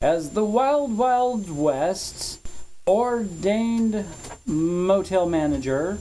As the Wild Wild West's ordained motel manager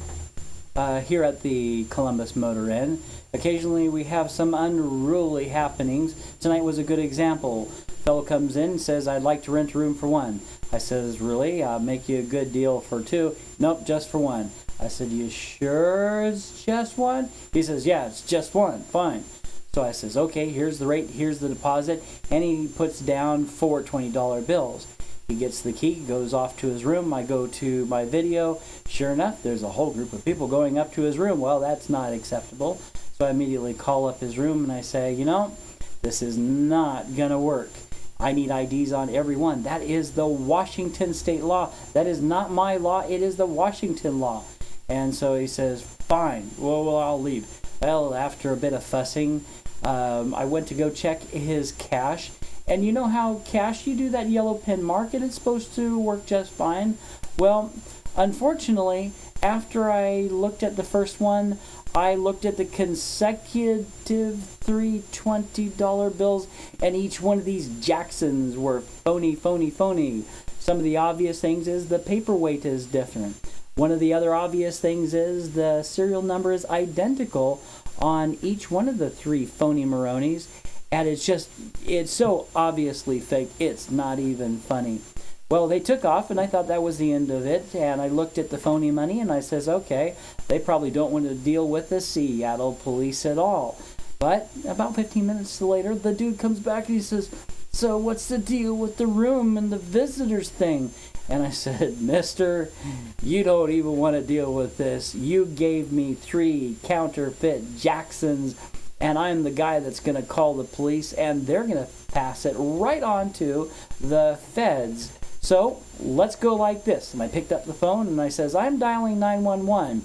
here at the Columbus Motor Inn, occasionally we have some unruly happenings. Tonight was a good example. Fellow comes in and says, "I'd like to rent a room for one." I says, "Really? I'll make you a good deal for two." "Nope, just for one." I said, "You sure it's just one?" He says, "Yeah, it's just one." "Fine." So I says, "Okay, here's the rate, here's the deposit," and he puts down 4 $20 bills. He gets the key, goes off to his room. I go to my video. Sure enough, there's a whole group of people going up to his room. Well, that's not acceptable. So I immediately call up his room and I say, "You know, this is not gonna work. I need IDs on everyone. That is the Washington state law. That is not my law. It is the Washington law." And so he says, "Fine, well, I'll leave." Well, after a bit of fussing, I went to go check his cash. And you know how cash, you do that yellow pin mark and it's supposed to work just fine? Well, unfortunately, after I looked at the first one, I looked at the consecutive 3 $20 bills, and each one of these Jacksons were phony, phony, phony. Some of the obvious things is the paperweight is different. One of the other obvious things is the serial number is identical on each one of the 3 phony Maronis, and it's so obviously fake, it's not even funny. Well, they took off, and I thought that was the end of it, and I looked at the phony money, and I says, okay, they probably don't want to deal with the Seattle police at all. But about 15 minutes later, the dude comes back, and he says, "So what's the deal with the room and the visitors thing?" And I said, "Mister, you don't even want to deal with this. You gave me 3 counterfeit Jacksons, and I'm the guy that's going to call the police, and they're going to pass it right on to the feds. So let's go like this." And I picked up the phone, and I says, "I'm dialing 911.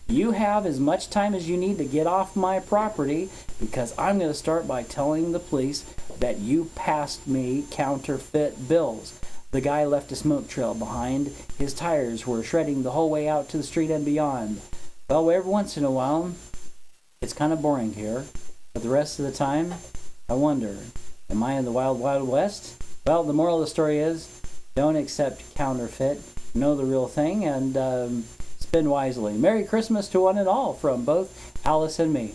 You have as much time as you need to get off my property, because I'm going to start by telling the police that you passed me counterfeit bills." The guy left a smoke trail behind. His tires were shredding the whole way out to the street and beyond. Well, every once in a while, it's kind of boring here. But the rest of the time, I wonder, am I in the Wild Wild West? Well, the moral of the story is, don't accept counterfeit. Know the real thing, and spend wisely. Merry Christmas to one and all from both Alice and me.